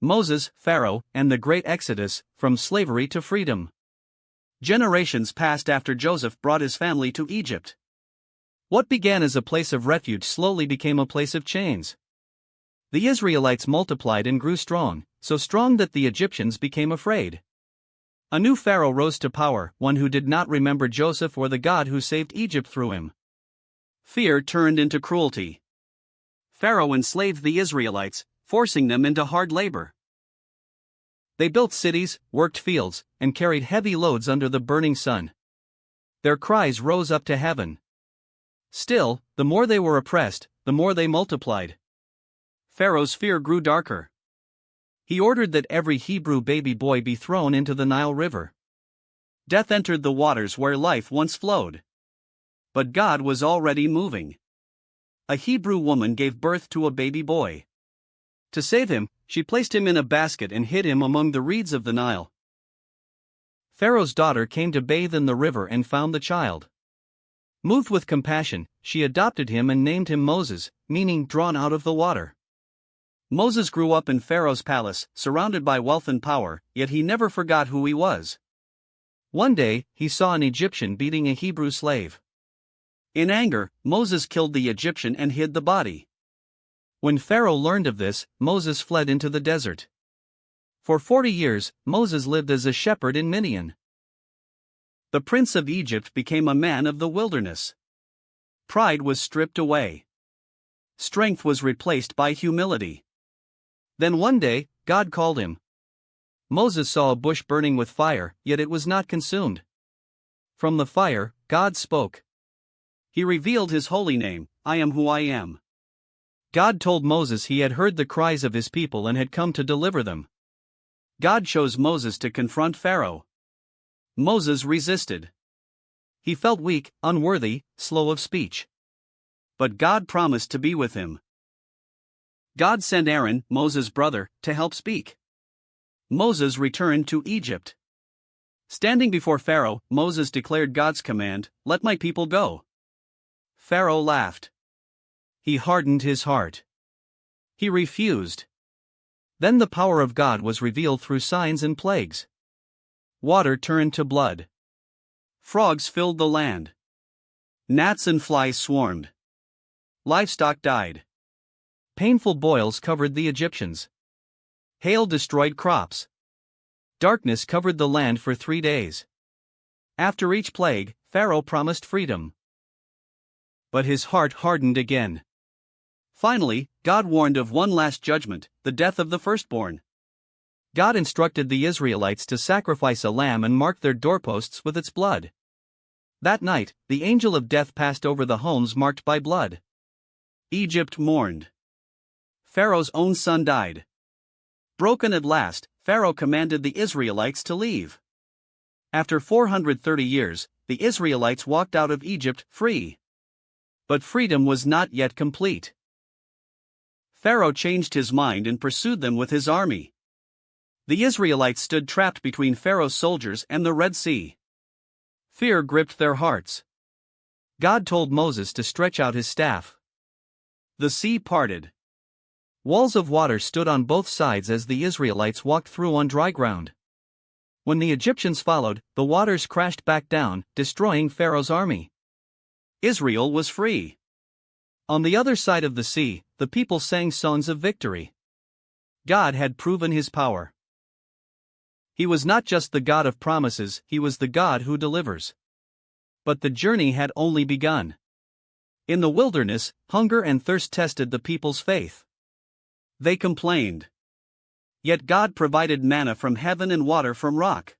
Moses, Pharaoh, and the Great Exodus, from slavery to freedom. Generations passed after Joseph brought his family to Egypt. What began as a place of refuge slowly became a place of chains. The Israelites multiplied and grew strong, so strong that the Egyptians became afraid. A new Pharaoh rose to power, one who did not remember Joseph or the God who saved Egypt through him. Fear turned into cruelty. Pharaoh enslaved the Israelites, forcing them into hard labor. They built cities, worked fields, and carried heavy loads under the burning sun. Their cries rose up to heaven. Still, the more they were oppressed, the more they multiplied. Pharaoh's fear grew darker. He ordered that every Hebrew baby boy be thrown into the Nile River. Death entered the waters where life once flowed. But God was already moving. A Hebrew woman gave birth to a baby boy. To save him, she placed him in a basket and hid him among the reeds of the Nile. Pharaoh's daughter came to bathe in the river and found the child. Moved with compassion, she adopted him and named him Moses, meaning drawn out of the water. Moses grew up in Pharaoh's palace, surrounded by wealth and power, yet he never forgot who he was. One day, he saw an Egyptian beating a Hebrew slave. In anger, Moses killed the Egyptian and hid the body. When Pharaoh learned of this, Moses fled into the desert. For 40 years, Moses lived as a shepherd in Midian. The prince of Egypt became a man of the wilderness. Pride was stripped away. Strength was replaced by humility. Then one day, God called him. Moses saw a bush burning with fire, yet it was not consumed. From the fire, God spoke. He revealed his holy name, I am who I am. God told Moses he had heard the cries of his people and had come to deliver them. God chose Moses to confront Pharaoh. Moses resisted. He felt weak, unworthy, slow of speech. But God promised to be with him. God sent Aaron, Moses' brother, to help speak. Moses returned to Egypt. Standing before Pharaoh, Moses declared God's command, "Let my people go." Pharaoh laughed. He hardened his heart. He refused. Then the power of God was revealed through signs and plagues. Water turned to blood. Frogs filled the land. Gnats and flies swarmed. Livestock died. Painful boils covered the Egyptians. Hail destroyed crops. Darkness covered the land for 3 days. After each plague, Pharaoh promised freedom. But his heart hardened again. Finally, God warned of one last judgment, the death of the firstborn. God instructed the Israelites to sacrifice a lamb and mark their doorposts with its blood. That night, the angel of death passed over the homes marked by blood. Egypt mourned. Pharaoh's own son died. Broken at last, Pharaoh commanded the Israelites to leave. After 430 years, the Israelites walked out of Egypt free. But freedom was not yet complete. Pharaoh changed his mind and pursued them with his army. The Israelites stood trapped between Pharaoh's soldiers and the Red Sea. Fear gripped their hearts. God told Moses to stretch out his staff. The sea parted. Walls of water stood on both sides as the Israelites walked through on dry ground. When the Egyptians followed, the waters crashed back down, destroying Pharaoh's army. Israel was free. On the other side of the sea, the people sang songs of victory. God had proven his power. He was not just the God of promises, he was the God who delivers. But the journey had only begun. In the wilderness, hunger and thirst tested the people's faith. They complained. Yet God provided manna from heaven and water from rock.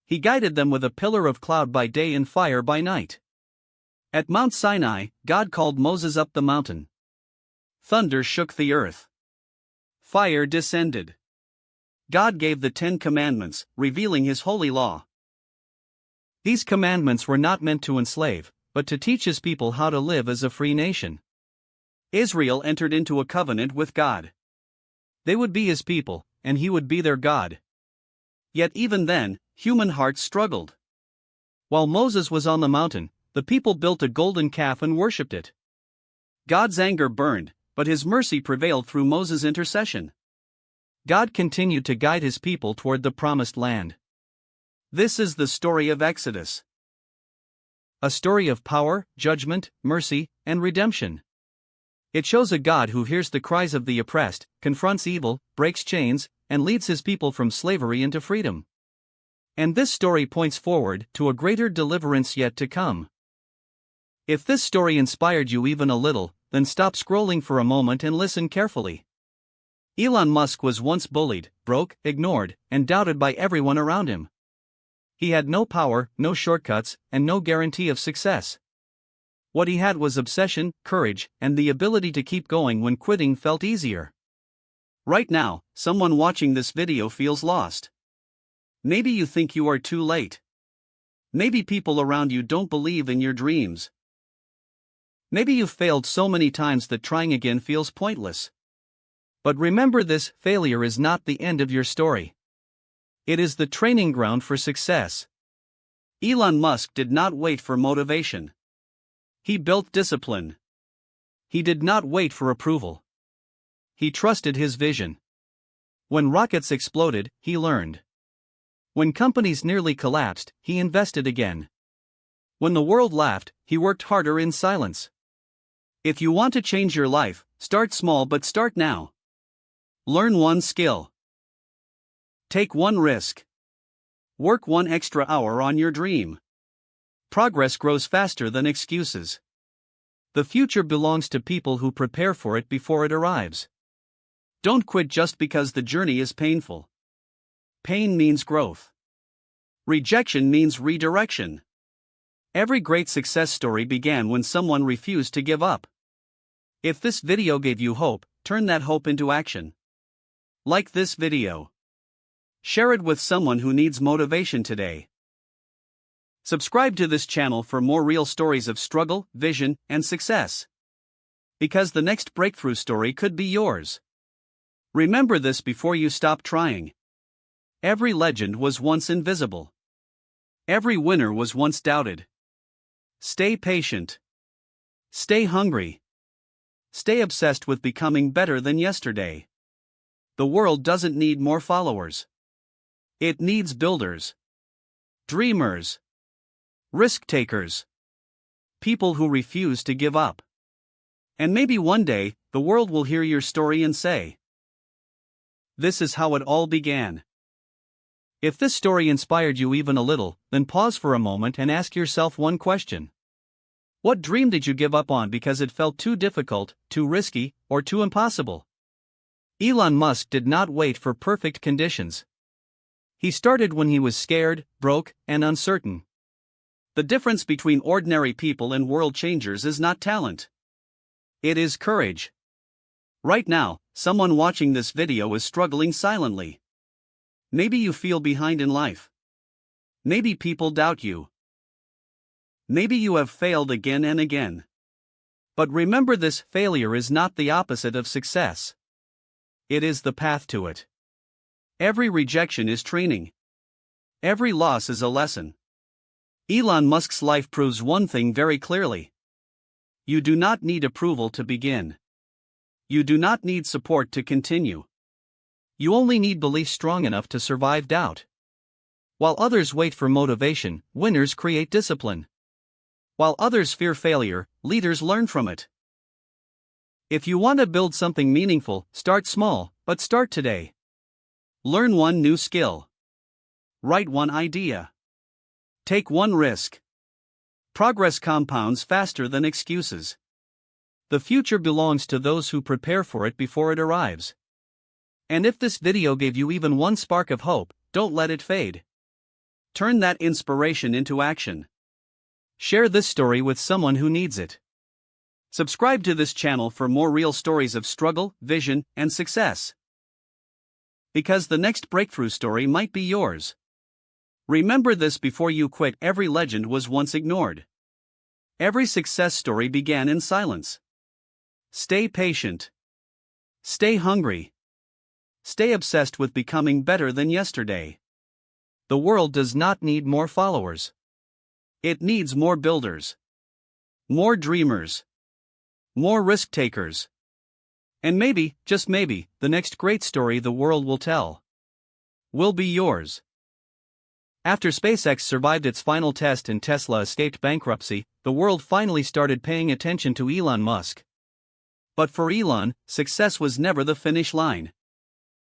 He guided them with a pillar of cloud by day and fire by night. At Mount Sinai, God called Moses up the mountain. Thunder shook the earth. Fire descended. God gave the 10 Commandments, revealing his holy law. These commandments were not meant to enslave, but to teach his people how to live as a free nation. Israel entered into a covenant with God. They would be his people, and he would be their God. Yet even then, human hearts struggled. While Moses was on the mountain, the people built a golden calf and worshipped it. God's anger burned, but his mercy prevailed through Moses' intercession. God continued to guide his people toward the promised land. This is the story of Exodus. A story of power, judgment, mercy, and redemption. It shows a God who hears the cries of the oppressed, confronts evil, breaks chains, and leads his people from slavery into freedom. And this story points forward to a greater deliverance yet to come. If this story inspired you even a little, then stop scrolling for a moment and listen carefully. Elon Musk was once bullied, broke, ignored, and doubted by everyone around him. He had no power, no shortcuts, and no guarantee of success. What he had was obsession, courage, and the ability to keep going when quitting felt easier. Right now, someone watching this video feels lost. Maybe you think you are too late. Maybe people around you don't believe in your dreams. Maybe you've failed so many times that trying again feels pointless. But remember this: failure is not the end of your story. It is the training ground for success. Elon Musk did not wait for motivation. He built discipline. He did not wait for approval. He trusted his vision. When rockets exploded, he learned. When companies nearly collapsed, he invested again. When the world laughed, he worked harder in silence. If you want to change your life, start small but start now. Learn one skill. Take one risk. Work one extra hour on your dream. Progress grows faster than excuses. The future belongs to people who prepare for it before it arrives. Don't quit just because the journey is painful. Pain means growth. Rejection means redirection. Every great success story began when someone refused to give up. If this video gave you hope, turn that hope into action. Like this video. Share it with someone who needs motivation today. Subscribe to this channel for more real stories of struggle, vision, and success. Because the next breakthrough story could be yours. Remember this before you stop trying. Every legend was once invisible. Every winner was once doubted. Stay patient. Stay hungry. Stay obsessed with becoming better than yesterday. The world doesn't need more followers. It needs builders. Dreamers. Risk-takers. People who refuse to give up. And maybe one day, the world will hear your story and say, "This is how it all began." If this story inspired you even a little, then pause for a moment and ask yourself one question. What dream did you give up on because it felt too difficult, too risky, or too impossible? Elon Musk did not wait for perfect conditions. He started when he was scared, broke, and uncertain. The difference between ordinary people and world changers is not talent. It is courage. Right now, someone watching this video is struggling silently. Maybe you feel behind in life. Maybe people doubt you. Maybe you have failed again and again. But remember this: failure is not the opposite of success. It is the path to it. Every rejection is training. Every loss is a lesson. Elon Musk's life proves one thing very clearly. You do not need approval to begin. You do not need support to continue. You only need belief strong enough to survive doubt. While others wait for motivation, winners create discipline. While others fear failure, leaders learn from it. If you want to build something meaningful, start small, but start today. Learn one new skill. Write one idea. Take one risk. Progress compounds faster than excuses. The future belongs to those who prepare for it before it arrives. And if this video gave you even one spark of hope, don't let it fade. Turn that inspiration into action. Share this story with someone who needs it. Subscribe to this channel for more real stories of struggle, vision, and success. Because the next breakthrough story might be yours. Remember this before you quit: every legend was once ignored. Every success story began in silence. Stay patient. Stay hungry. Stay obsessed with becoming better than yesterday. The world does not need more followers. It needs more builders. More dreamers. More risk-takers. And maybe, just maybe, the next great story the world will tell will be yours. After SpaceX survived its final test and Tesla escaped bankruptcy, the world finally started paying attention to Elon Musk. But for Elon, success was never the finish line.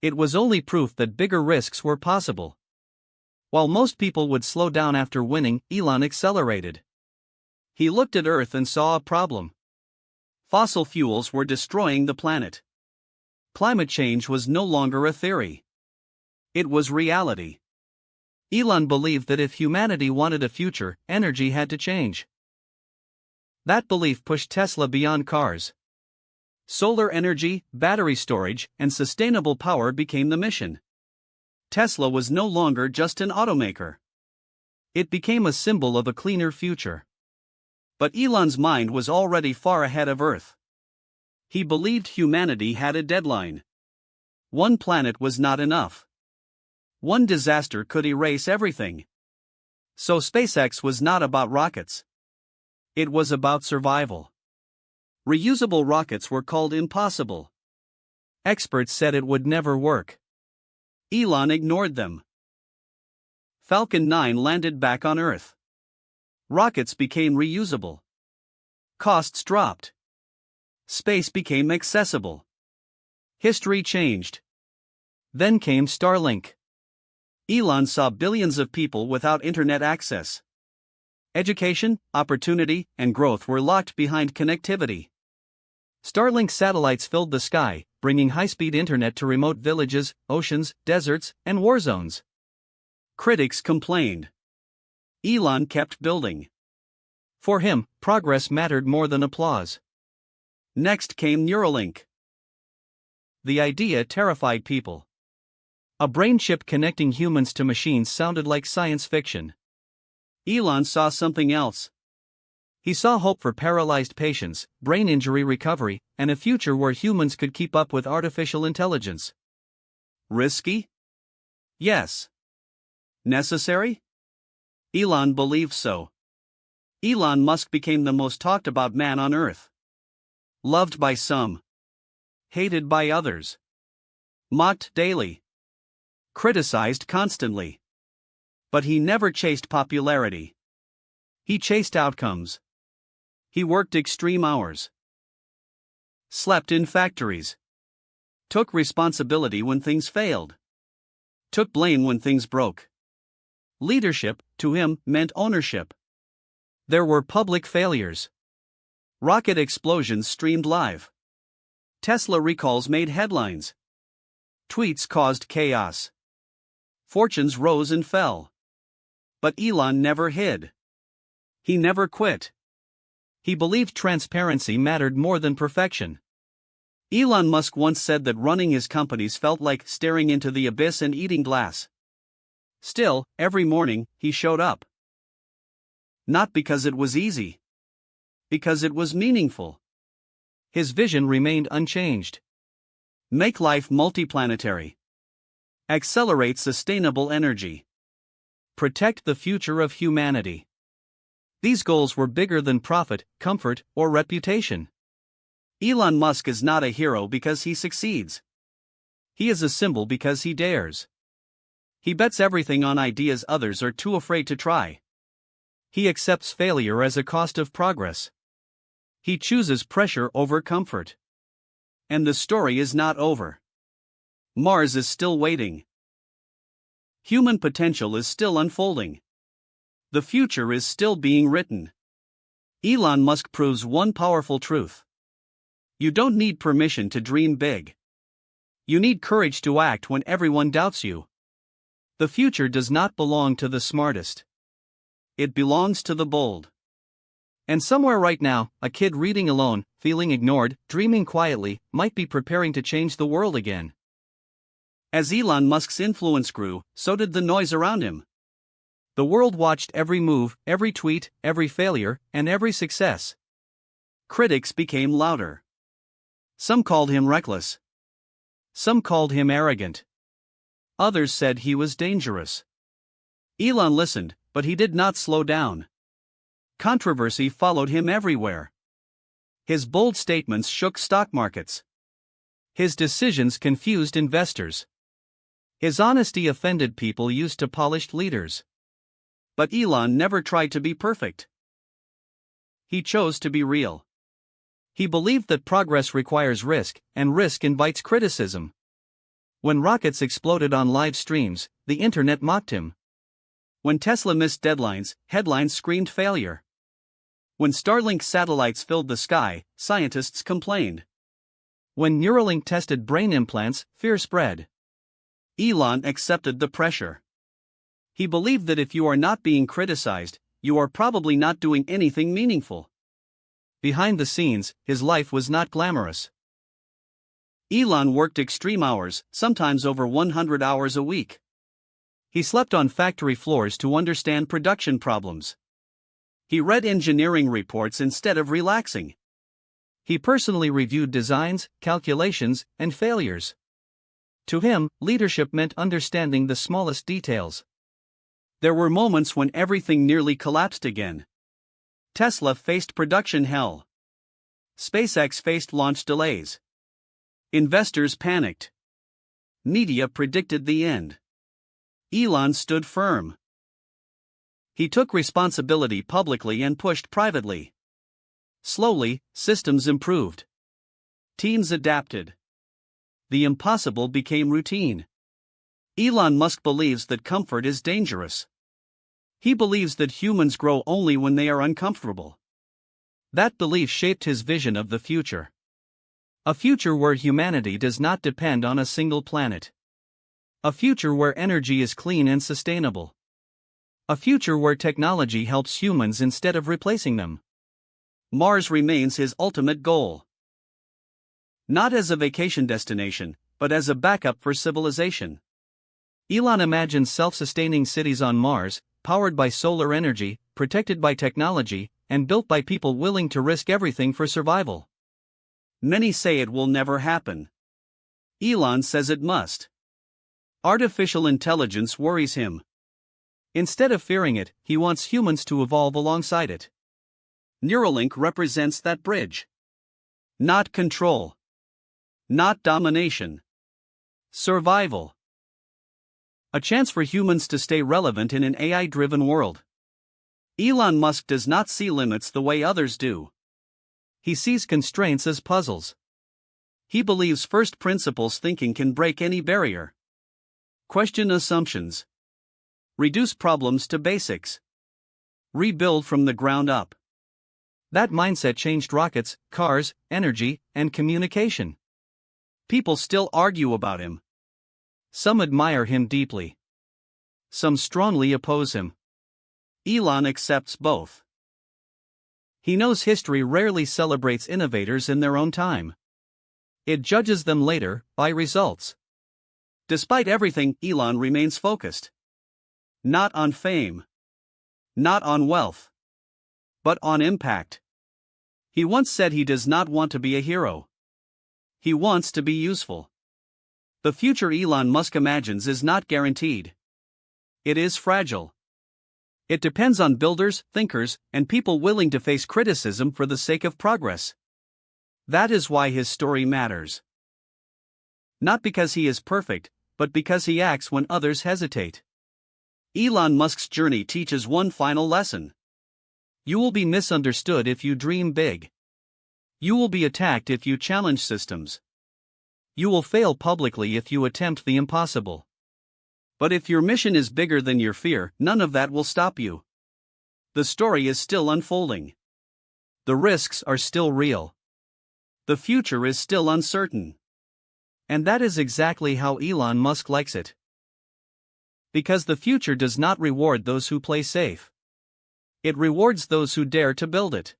It was only proof that bigger risks were possible. While most people would slow down after winning, Elon accelerated. He looked at Earth and saw a problem. Fossil fuels were destroying the planet. Climate change was no longer a theory. It was reality. Elon believed that if humanity wanted a future, energy had to change. That belief pushed Tesla beyond cars. Solar energy, battery storage, and sustainable power became the mission. Tesla was no longer just an automaker. It became a symbol of a cleaner future. But Elon's mind was already far ahead of Earth. He believed humanity had a deadline. One planet was not enough. One disaster could erase everything. So SpaceX was not about rockets. It was about survival. Reusable rockets were called impossible. Experts said it would never work. Elon ignored them. Falcon 9 landed back on Earth. Rockets became reusable. Costs dropped. Space became accessible. History changed. Then came Starlink. Elon saw billions of people without internet access. Education, opportunity, and growth were locked behind connectivity. Starlink satellites filled the sky, bringing high-speed internet to remote villages, oceans, deserts, and war zones. Critics complained. Elon kept building. For him, progress mattered more than applause. Next came Neuralink. The idea terrified people. A brain chip connecting humans to machines sounded like science fiction. Elon saw something else. He saw hope for paralyzed patients, brain injury recovery, and a future where humans could keep up with artificial intelligence. Risky? Yes. Necessary? Elon believed so. Elon Musk became the most talked about man on Earth. Loved by some. Hated by others. Mocked daily. Criticized constantly. But he never chased popularity. He chased outcomes. He worked extreme hours. Slept in factories. Took responsibility when things failed. Took blame when things broke. Leadership, to him, meant ownership. There were public failures. Rocket explosions streamed live. Tesla recalls made headlines. Tweets caused chaos. Fortunes rose and fell. But Elon never hid. He never quit. He believed transparency mattered more than perfection. Elon Musk once said that running his companies felt like staring into the abyss and eating glass. Still, every morning, he showed up. Not because it was easy. Because it was meaningful. His vision remained unchanged. Make life multiplanetary. Accelerate sustainable energy. Protect the future of humanity. These goals were bigger than profit, comfort, or reputation. Elon Musk is not a hero because he succeeds. He is a symbol because he dares. He bets everything on ideas others are too afraid to try. He accepts failure as a cost of progress. He chooses pressure over comfort. And the story is not over. Mars is still waiting. Human potential is still unfolding. The future is still being written. Elon Musk proves one powerful truth. You don't need permission to dream big. You need courage to act when everyone doubts you. The future does not belong to the smartest. It belongs to the bold. And somewhere right now, a kid reading alone, feeling ignored, dreaming quietly, might be preparing to change the world again. As Elon Musk's influence grew, so did the noise around him. The world watched every move, every tweet, every failure, and every success. Critics became louder. Some called him reckless. Some called him arrogant. Others said he was dangerous. Elon listened, but he did not slow down. Controversy followed him everywhere. His bold statements shook stock markets. His decisions confused investors. His honesty offended people used to polished leaders. But Elon never tried to be perfect. He chose to be real. He believed that progress requires risk, and risk invites criticism. When rockets exploded on live streams, the internet mocked him. When Tesla missed deadlines, headlines screamed failure. When Starlink satellites filled the sky, scientists complained. When Neuralink tested brain implants, fear spread. Elon accepted the pressure. He believed that if you are not being criticized, you are probably not doing anything meaningful. Behind the scenes, his life was not glamorous. Elon worked extreme hours, sometimes over 100 hours a week. He slept on factory floors to understand production problems. He read engineering reports instead of relaxing. He personally reviewed designs, calculations, and failures. To him, leadership meant understanding the smallest details. There were moments when everything nearly collapsed again. Tesla faced production hell. SpaceX faced launch delays. Investors panicked. Media predicted the end. Elon stood firm. He took responsibility publicly and pushed privately. Slowly, systems improved. Teams adapted. The impossible became routine. Elon Musk believes that comfort is dangerous. He believes that humans grow only when they are uncomfortable. That belief shaped his vision of the future. A future where humanity does not depend on a single planet. A future where energy is clean and sustainable. A future where technology helps humans instead of replacing them. Mars remains his ultimate goal. Not as a vacation destination, but as a backup for civilization. Elon imagines self-sustaining cities on Mars, powered by solar energy, protected by technology, and built by people willing to risk everything for survival. Many say it will never happen. Elon says it must. Artificial intelligence worries him. Instead of fearing it, he wants humans to evolve alongside it. Neuralink represents that bridge. Not control. Not domination. Survival. A chance for humans to stay relevant in an AI-driven world. Elon Musk does not see limits the way others do. He sees constraints as puzzles. He believes first principles thinking can break any barrier. Question assumptions. Reduce problems to basics. Rebuild from the ground up. That mindset changed rockets, cars, energy, and communication. People still argue about him. Some admire him deeply. Some strongly oppose him. Elon accepts both. He knows history rarely celebrates innovators in their own time. It judges them later, by results. Despite everything, Elon remains focused. Not on fame. Not on wealth. But on impact. He once said he does not want to be a hero. He wants to be useful. The future Elon Musk imagines is not guaranteed. It is fragile. It depends on builders, thinkers, and people willing to face criticism for the sake of progress. That is why his story matters. Not because he is perfect, but because he acts when others hesitate. Elon Musk's journey teaches one final lesson. You will be misunderstood if you dream big. You will be attacked if you challenge systems. You will fail publicly if you attempt the impossible. But if your mission is bigger than your fear, none of that will stop you. The story is still unfolding. The risks are still real. The future is still uncertain. And that is exactly how Elon Musk likes it. Because the future does not reward those who play safe. It rewards those who dare to build it.